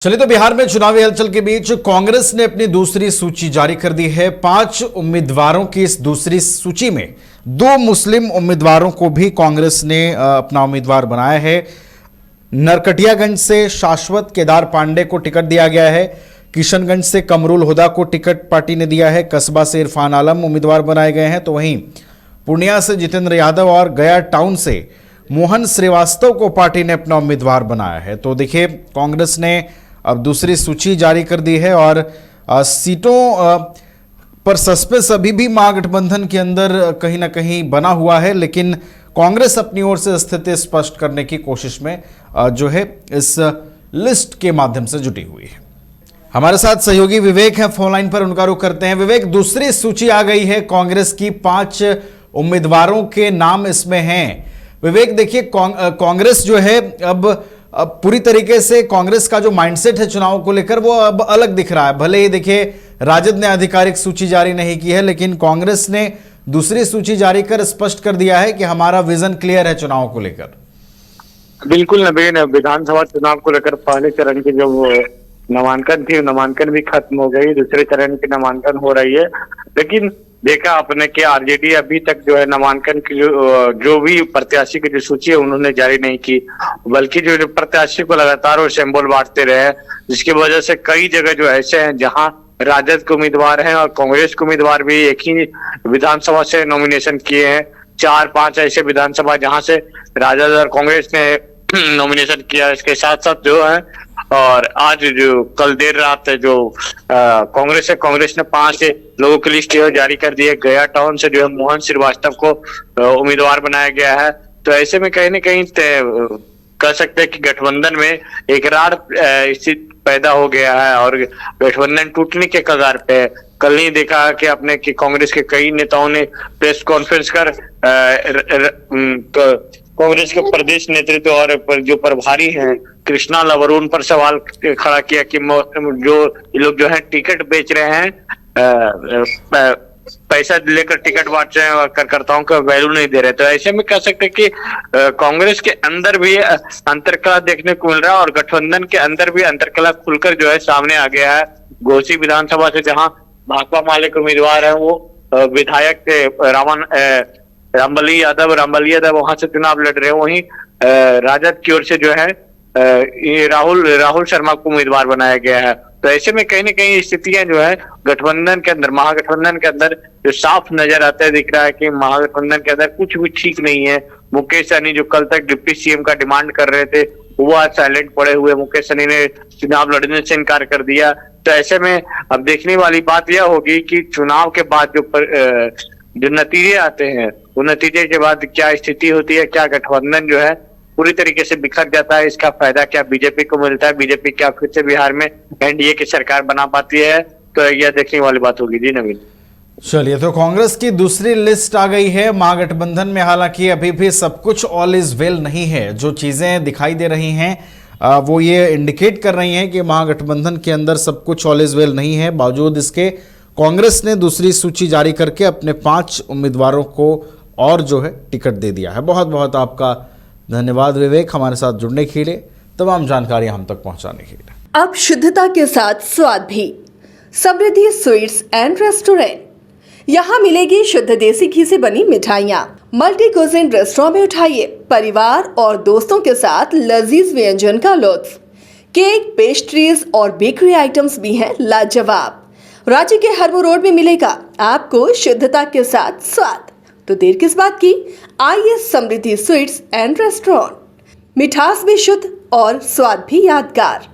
चलिए तो बिहार में चुनावी हलचल के बीच कांग्रेस ने अपनी दूसरी सूची जारी कर दी है। 5 उम्मीदवारों की इस दूसरी सूची में 2 मुस्लिम उम्मीदवारों को भी कांग्रेस ने अपना उम्मीदवार बनाया है। नरकटियागंज से शाश्वत केदार पांडे को टिकट दिया गया है। किशनगंज से कमरुल हुदा को टिकट पार्टी ने दिया है। कस्बा से इरफान आलम उम्मीदवार बनाए गए हैं। तो वहीं पूर्णिया से जितेंद्र यादव और गया टाउन से मोहन श्रीवास्तव को पार्टी ने अपना उम्मीदवार बनाया है। तो देखिए, कांग्रेस ने अब दूसरी सूची जारी कर दी है और सीटों पर सस्पेंस अभी भी महागठबंधन के अंदर कहीं ना कहीं बना हुआ है, लेकिन कांग्रेस अपनी ओर से स्थिति स्पष्ट करने की कोशिश में जो है इस लिस्ट के माध्यम से जुटी हुई है। हमारे साथ सहयोगी विवेक हैं फोन लाइन पर, उनका रुख करते हैं। विवेक, दूसरी सूची आ गई है कांग्रेस की, 5 उम्मीदवारों के नाम इसमें हैं। विवेक, देखिए कांग्रेस जो है अब पूरी तरीके से कांग्रेस का जो माइंडसेट है चुनाव को लेकर वो अब अलग दिख रहा है। भले ही देखिए राजद ने आधिकारिक सूची जारी नहीं की है, लेकिन कांग्रेस ने दूसरी सूची जारी कर स्पष्ट कर दिया है कि हमारा विजन क्लियर है चुनाव को लेकर। बिल्कुल नवीन, विधानसभा चुनाव को लेकर पहले चरण की जो नामांकन थी, नामांकन भी खत्म हो गई। दूसरे चरण की नामांकन हो रही है, लेकिन देखा आपने कि आरजेडी अभी तक जो है नामांकन की जो भी प्रत्याशी की जो सूची है उन्होंने जारी नहीं की, बल्कि जो प्रत्याशी को लगातार वो सिंबल बांटते रहे, जिसकी वजह से कई जगह जो ऐसे हैं जहां राजद के उम्मीदवार हैं और कांग्रेस के उम्मीदवार भी एक ही विधानसभा से नॉमिनेशन किए हैं। 4-5 ऐसे विधानसभा जहां से राजद और कांग्रेस ने नॉमिनेशन किया। इसके साथ साथ जो है और आज जो कल देर रात जो कांग्रेस ने 5 लोगों की लिस्ट जारी कर दी है। गया टाउन से जो है मोहन श्रीवास्तव को उम्मीदवार बनाया गया है। तो ऐसे में कहीं ना कहीं कह सकते हैं कि गठबंधन में एक रार स्थिति पैदा हो गया है और गठबंधन टूटने के कगार पे। कल नहीं देखा कि आपने कि कांग्रेस के कई नेताओं ने प्रेस कॉन्फ्रेंस कर कांग्रेस के प्रदेश नेतृत्व और जो प्रभारी हैं कृष्णा लवरून पर सवाल खड़ा किया कि जो ये लोग जो है टिकट बेच रहे हैं, पैसा लेकर टिकट बांट रहे हैं और कार्यकर्ताओं का वैल्यू नहीं दे रहे। तो ऐसे में कह सकते हैं कि कांग्रेस के अंदर भी अंतरकला देखने को मिल रहा है और गठबंधन के अंदर भी अंतरकला खुलकर जो है सामने आ गया है। घोसी विधानसभा से जहां भाकपा माले के उम्मीदवार है वो विधायक थे रामबली यादव वहां से चुनाव लड़ रहे हैं। वहीं राजद की ओर से जो है ये राहुल शर्मा को उम्मीदवार बनाया गया है। तो ऐसे में कहीं ना कहीं स्थितियां जो है गठबंधन के अंदर, महागठबंधन के अंदर जो साफ नजर आता है, दिख रहा है कि महागठबंधन के अंदर कुछ भी ठीक नहीं है। मुकेश सहनी जो कल तक डिप्टी सीएम का डिमांड कर रहे थे वो आज साइलेंट पड़े हुए। मुकेश सहनी ने चुनाव लड़ने से इनकार कर दिया। तो ऐसे में अब देखने वाली बात यह होगी कि चुनाव के बाद जो नतीजे आते हैं वो नतीजे के बाद क्या स्थिति होती है, क्या गठबंधन जो है पूरी तरीके से बिखर जाता है, इसका फायदा क्या बीजेपी को मिलता है, बीजेपी क्या फिर से बिहार में एनडीए की सरकार बना पाती है, तो यह देखने वाली बात होगी। जी नवीन। चलिए, तो कांग्रेस की दूसरी लिस्ट आ गई है महागठबंधन में। हालांकि अभी भी सब कुछ ऑल इज वेल नहीं है। जो चीजें दिखाई दे रही हैं वो ये इंडिकेट कर रही हैं कि महागठबंधन के अंदर सब कुछ ऑल इज वेल नहीं है। बावजूद इसके कांग्रेस ने दूसरी सूची जारी करके अपने 5 उम्मीदवारों को और जो है टिकट दे दिया है। बहुत बहुत आपका धन्यवाद विवेक, हमारे साथ जुड़ने के लिए, तमाम जानकारी हम तक पहुंचाने के लिए। अब शुद्धता के साथ स्वाद भी। समृद्धि स्वीट्स एंड रेस्टोरेंट, यहाँ मिलेगी शुद्ध देसी घी से बनी मिठाइयाँ। मल्टी कुजिन रेस्टोरेंट में उठाइए परिवार और दोस्तों के साथ लजीज व्यंजन का लुत्फ। केक, पेस्ट्रीज और बेकरी आइटम्स भी हैं लाजवाब। रांची के हरमू रोड में मिलेगा आपको शुद्धता के साथ स्वाद। तो देर किस बात की, आइए समृद्धि स्वीट्स एंड रेस्टोरेंट। मिठास भी शुद्ध और स्वाद भी यादगार।